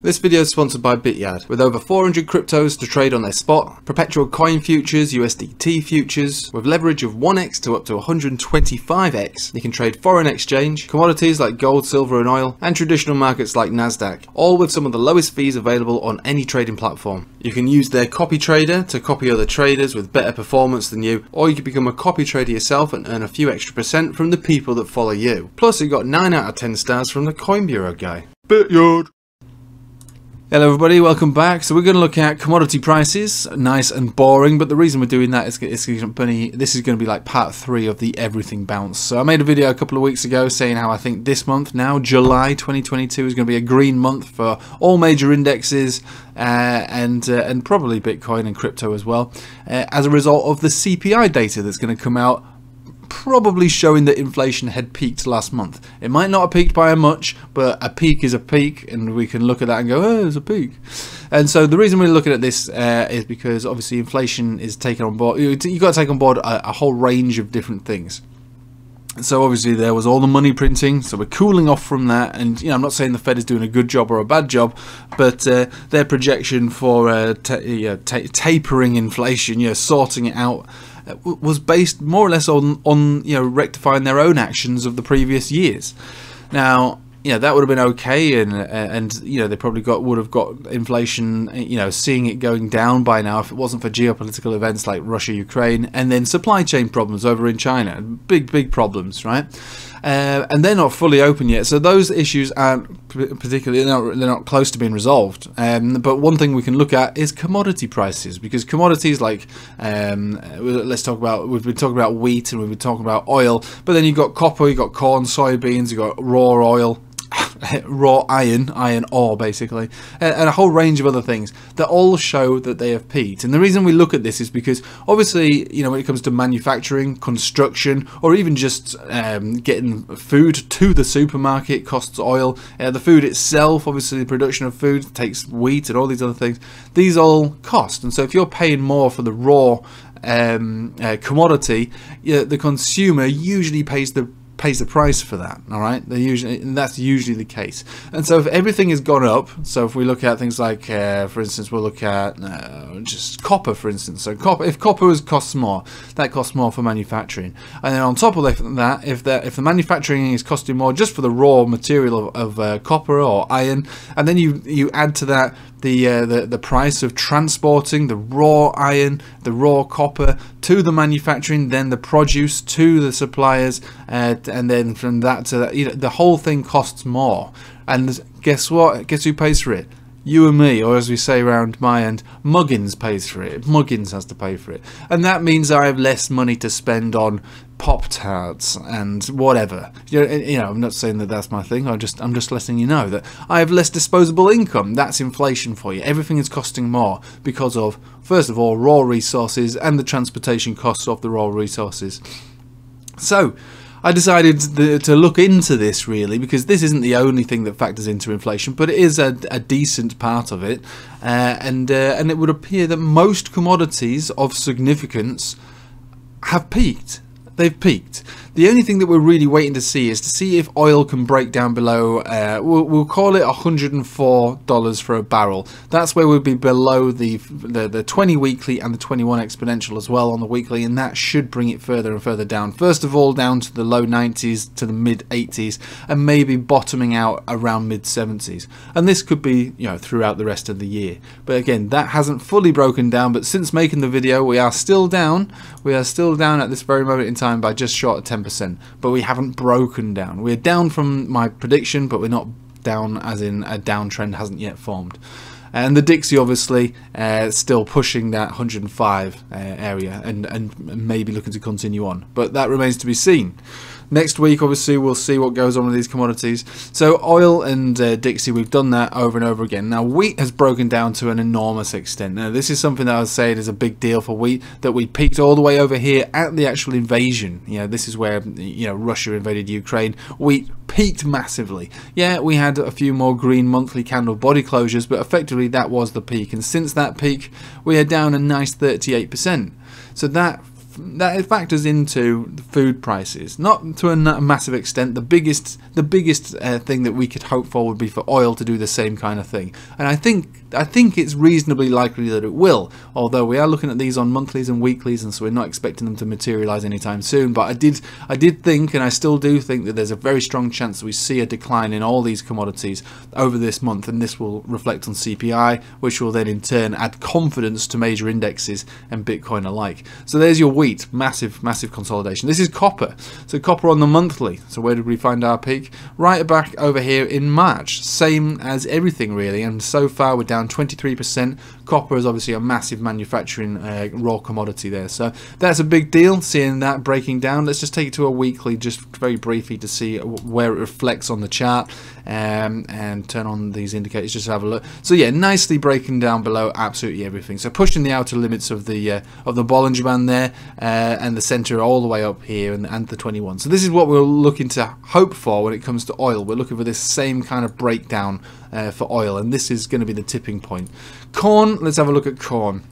This video is sponsored by Bityard. With over 400 cryptos to trade on their spot, perpetual coin futures, USDT futures, with leverage of 1x to up to 125x, you can trade foreign exchange, commodities like gold, silver and oil, and traditional markets like Nasdaq, all with some of the lowest fees available on any trading platform. You can use their copy trader to copy other traders with better performance than you, or you can become a copy trader yourself and earn a few extra percent from the people that follow you. Plus, you got 9 out of 10 stars from the Coin Bureau guy. Bityard. Hello everybody, welcome back. So we're going to look at commodity prices, nice and boring, but the reason we're doing that is this is going to be like part 3 of the everything bounce. So I made a video a couple of weeks ago saying how I think this month now, July 2022, is going to be a green month for all major indexes and probably Bitcoin and crypto as well, as a result of the CPI data that's going to come out, probably showing that inflation had peaked last month. It might not have peaked by much, but a peak is a peak, and we can look at that and go, oh, there's a peak. And so the reason we're looking at this is because obviously inflation is taken on board. You've got to take on board a whole range of different things. So obviously there was all the money printing, so we're cooling off from that, and I'm not saying the Fed is doing a good job or a bad job, but their projection for tapering inflation, sorting it out, was based more or less on rectifying their own actions of the previous years. Now, that would have been okay, and they probably would have got inflation, seeing it going down by now if it wasn't for geopolitical events like Russia, Ukraine, and then supply chain problems over in China. Big problems, right? And they're not fully open yet, so those issues aren't particularly, they're not close to being resolved. But one thing we can look at is commodity prices, because commodities like we've been talking about wheat and we've been talking about oil, but then you've got copper, you've got corn, soybeans, you've got raw oil, raw iron ore basically, and a whole range of other things that all show that they have peaked. And the reason we look at this is because obviously when it comes to manufacturing, construction, or even just getting food to the supermarket costs oil. The food itself, obviously the production of food takes wheat and all these other things. These all cost, and so if you're paying more for the raw commodity, the consumer usually pays the price for that. All right, that's usually the case. And so if everything has gone up, so if we look at things like for instance, we'll look at just copper, for instance. So if copper costs more, that costs more for manufacturing, and then on top of that, if the manufacturing is costing more just for the raw material of copper or iron, and then you add to that the price of transporting the raw iron, the raw copper to the manufacturing, then the produce to the suppliers, and then from that to that, the whole thing costs more. And guess what? Guess who pays for it? You and me, or as we say around my end, Muggins pays for it. Muggins has to pay for it, and that means I have less money to spend on Pop-Tarts and whatever. I'm not saying that that's my thing. I'm just letting you know that I have less disposable income. That's inflation for you. Everything is costing more because of, first of all, raw resources and the transportation costs of the raw resources. So I decided to look into this, really, because this isn't the only thing that factors into inflation, but it is a decent part of it, and it would appear that most commodities of significance have peaked. They've peaked. The only thing that we're really waiting to see is to see if oil can break down below, we'll call it $104 for a barrel. That's where we'll be below the 20 weekly and the 21 exponential as well on the weekly, and that should bring it further and further down. First of all, down to the low 90s to the mid 80s, and maybe bottoming out around mid 70s. And this could be, throughout the rest of the year. But again, that hasn't fully broken down, but since making the video, we are still down. We are still down at this very moment in time by just short of 10%. But we haven't broken down. We're down from my prediction, but we're not down as in a downtrend hasn't yet formed. And the Dixie obviously still pushing that 105 area and maybe looking to continue on, but that remains to be seen. Next week, obviously, we'll see what goes on with these commodities. So oil and Dixie, we've done that over and over again. Now, wheat has broken down to an enormous extent. Now, this is something that I was saying is a big deal for wheat, that we peaked all the way over here at the actual invasion. This is where, Russia invaded Ukraine. Wheat peaked massively. Yeah, we had a few more green monthly candle body closures, but effectively that was the peak. And since that peak, we are down a nice 38%. So that factors into the food prices, not to a massive extent. The biggest thing that we could hope for would be for oil to do the same kind of thing, and I think it's reasonably likely that it will, although we are looking at these on monthlies and weeklies, and so we're not expecting them to materialize anytime soon. But I did think, and I still do think, that there's a very strong chance that we see a decline in all these commodities over this month, and this will reflect on CPI, which will then in turn add confidence to major indexes and Bitcoin alike. So there's your wheat, massive consolidation. This is copper. So copper on the monthly. So where did we find our peak? Right back over here in March. Same as everything really, and so far we're down 23%. Copper is obviously a massive manufacturing raw commodity there, so that's a big deal, seeing that breaking down. Let's just take it to a weekly just very briefly to see where it reflects on the chart, and turn on these indicators just to have a look. So yeah, nicely breaking down below absolutely everything, so pushing the outer limits of the Bollinger Band there, and the center all the way up here, and the 21. So this is what we're looking to hope for when it comes to oil. We're looking for this same kind of breakdown for oil, and this is going to be the tipping point. Corn, let's have a look at corn.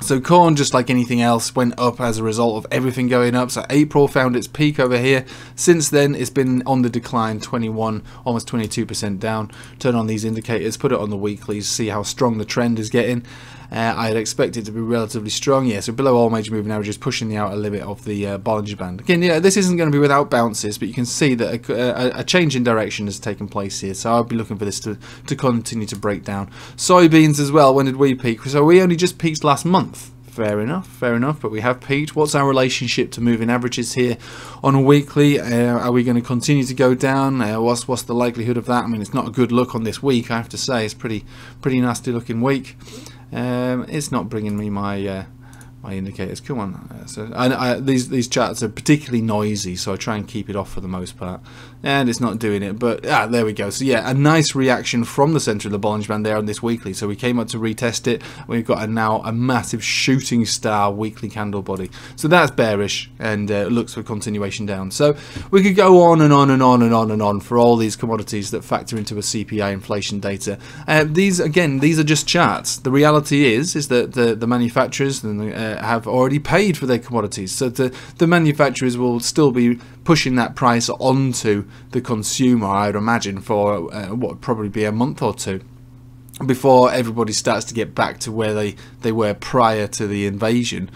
So corn, just like anything else, went up as a result of everything going up. So April found its peak over here. Since then, it's been on the decline, 21, almost 22% down. Turn on these indicators, put it on the weeklies, see how strong the trend is getting. I'd expect it to be relatively strong. Yeah, so below all major moving averages, pushing the outer limit of the Bollinger Band. Again, yeah, this isn't going to be without bounces, but you can see that a change in direction has taken place here. So I'll be looking for this to continue to break down. Soybeans as well. When did we peak? So we only just peaked last month. Fair enough, but we have peaked. What's our relationship to moving averages here on a weekly? Are we going to continue to go down? What's the likelihood of that? I mean, it's not a good look on this week, I have to say. It's pretty nasty looking week. It's not bringing me my my indicators. Come on. So these charts are particularly noisy, so I try and keep it off for the most part, and it's not doing it. But there we go. So yeah, a nice reaction from the center of the Bollinger Band there on this weekly. So we came up to retest it. We've got now a massive shooting star weekly candle body. So that's bearish, and looks for continuation down. So we could go on and on and on and on and on for all these commodities that factor into a CPI inflation data. These are just charts. The reality is that the manufacturers have already paid for their commodities, so the manufacturers will still be pushing that price onto the consumer, I'd imagine, for what would probably be a month or two before everybody starts to get back to where they were prior to the invasion.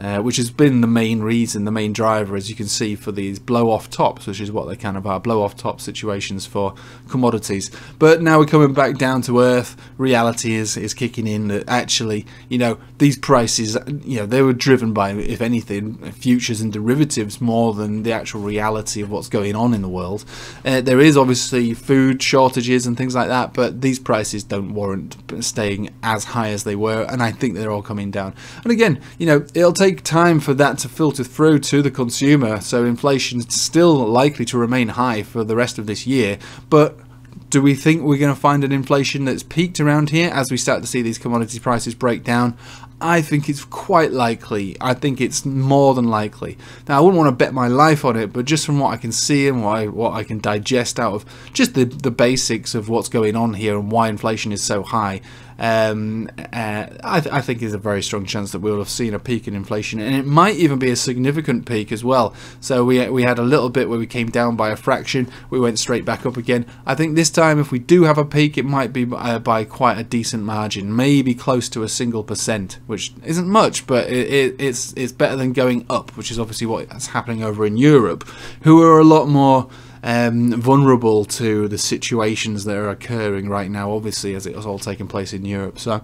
Which has been the main reason, the main driver, as you can see, for these blow-off tops, which is what they kind of are, blow-off top situations for commodities. But now we're coming back down to earth. Reality is kicking in that actually, these prices, they were driven by, if anything, futures and derivatives more than the actual reality of what's going on in the world. There is obviously food shortages and things like that, but these prices don't warrant staying as high as they were, and I think they're all coming down. And again, it'll take time for that to filter through to the consumer, so inflation's still likely to remain high for the rest of this year. But do we think we're going to find an inflation that's peaked around here as we start to see these commodity prices break down? I think it's quite likely. I think it's more than likely. Now, I wouldn't want to bet my life on it, but just from what I can see and what I can digest out of just the basics of what's going on here and why inflation is so high, I think there's a very strong chance that we'll have seen a peak in inflation, and it might even be a significant peak as well. So we had a little bit where we came down by a fraction, we went straight back up again. I think this time, if we do have a peak, it might be by quite a decent margin, maybe close to a single %, which isn't much, but it's better than going up, which is obviously what's happening over in Europe, who are a lot more vulnerable to the situations that are occurring right now, obviously, as it was all taking place in Europe. So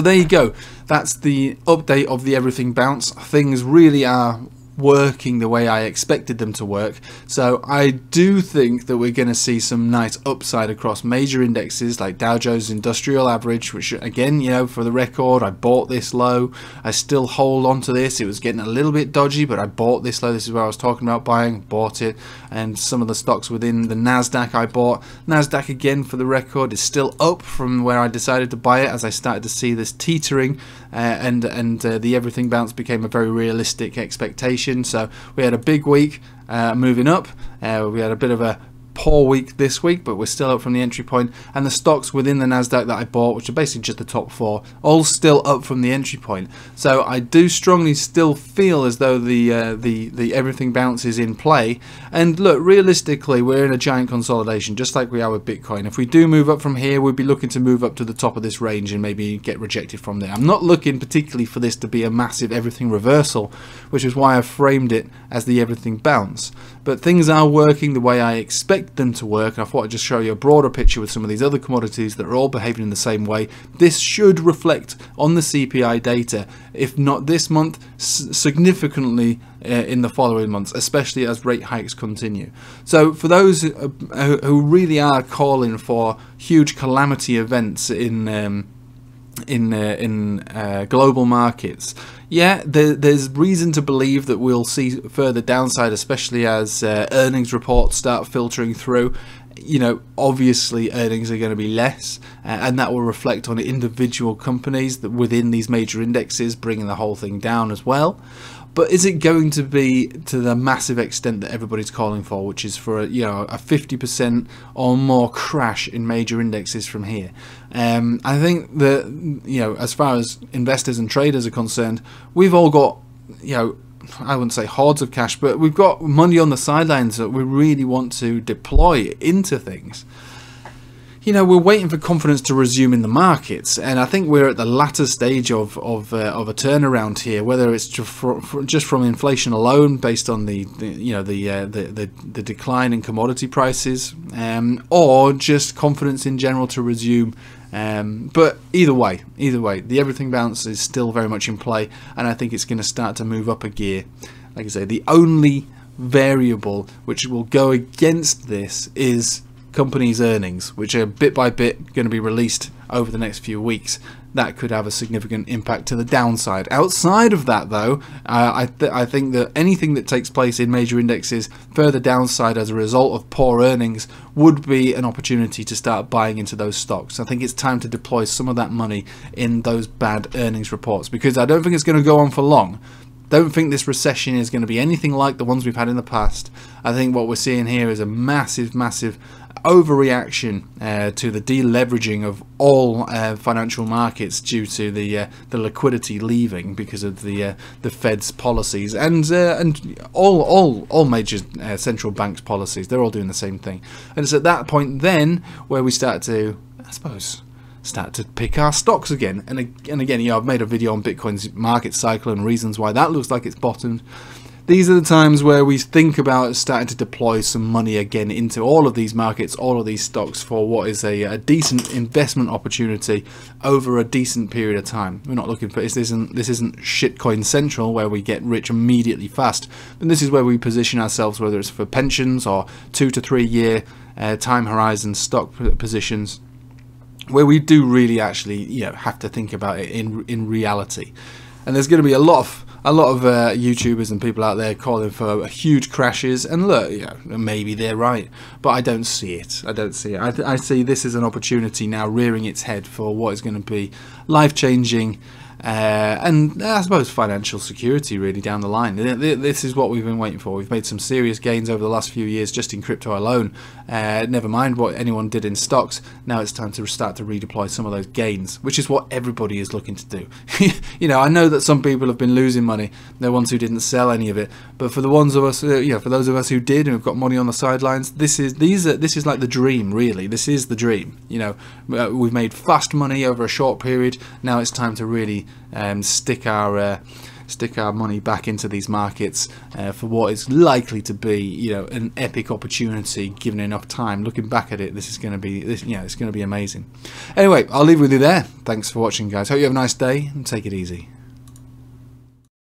there you go. That's the update of the everything bounce. Things really are working the way I expected them to work. So I do think that we're going to see some nice upside across major indexes like Dow Jones Industrial Average, which again, for the record, I bought this low. I still hold on to this. It was getting a little bit dodgy, but I bought this low. This is where I was talking about buying, bought it. And some of the stocks within the NASDAQ I bought. NASDAQ, again, for the record, is still up from where I decided to buy it as I started to see this teetering, and the everything bounce became a very realistic expectation. So we had a big week moving up. We had a bit of a poor week this week, but we're still up from the entry point, and the stocks within the Nasdaq that I bought, which are basically just the top 4, all still up from the entry point. So I do strongly still feel as though the everything bounce is in play. And look, realistically, we're in a giant consolidation, just like we are with Bitcoin. If we do move up from here, we'd be looking to move up to the top of this range and maybe get rejected from there. I'm not looking particularly for this to be a massive everything reversal, which is why I framed it as the everything bounce. But things are working the way I expect them to work, and I thought I'd just show you a broader picture with some of these other commodities that are all behaving in the same way. This should reflect on the CPI data, if not this month, significantly in the following months, especially as rate hikes continue. So for those who really are calling for huge calamity events in global markets, yeah, there's reason to believe that we'll see further downside, especially as earnings reports start filtering through. You know, obviously earnings are going to be less, and that will reflect on individual companies that within these major indexes, bringing the whole thing down as well. But is it going to be to the massive extent that everybody's calling for, which is for a 50% or more crash in major indexes from here? I think that, as far as investors and traders are concerned, we've all got, I wouldn't say hordes of cash, but we've got money on the sidelines that we really want to deploy into things. We're waiting for confidence to resume in the markets, and I think we're at the latter stage of a turnaround here. Whether it's just from inflation alone, based on the decline in commodity prices, or just confidence in general to resume. But either way, the everything bounce is still very much in play, and I think it's going to start to move up a gear. Like I say, the only variable which will go against this is companies' earnings, which are bit by bit going to be released over the next few weeks. That could have a significant impact to the downside. Outside of that, though, I think that anything that takes place in major indexes further downside as a result of poor earnings would be an opportunity to start buying into those stocks. I think it's time to deploy some of that money in those bad earnings reports, because I don't think it's going to go on for long. Don't think this recession is going to be anything like the ones we've had in the past. I think what we're seeing here is a massive overreaction to the deleveraging of all financial markets due to the liquidity leaving because of the Fed's policies and all major central banks' policies. They're all doing the same thing, and it's at that point then where we start to, I suppose, pick our stocks again. And again, I've made a video on Bitcoin's market cycle and reasons why that looks like it's bottomed. These are the times where we think about starting to deploy some money again into all of these markets, all of these stocks, for what is a decent investment opportunity over a decent period of time. We're not looking for this isn't shitcoin central where we get rich immediately fast, but this is where we position ourselves, whether it's for pensions or 2 to 3 year time horizon stock positions, where we do really actually have to think about it in reality. And there's going to be a lot of YouTubers and people out there calling for huge crashes, and look, maybe they're right, but I don't see it. I see this as an opportunity now rearing its head for what is going to be life-changing and I suppose financial security really down the line. This is what we've been waiting for. We've made some serious gains over the last few years just in crypto alone, never mind what anyone did in stocks. Now it's time to start to redeploy some of those gains, which is what everybody is looking to do. I know that some people have been losing money, they're ones who didn't sell any of it, but for the ones of us, for those of us who did and have got money on the sidelines, this is like the dream, really. This is the dream. We've made fast money over a short period. Now it's time to really stick our money back into these markets for what is likely to be an epic opportunity given enough time. Looking back at it, this is going to be it's going to be amazing. Anyway, I'll leave with you there. Thanks for watching, guys. Hope you have a nice day and take it easy.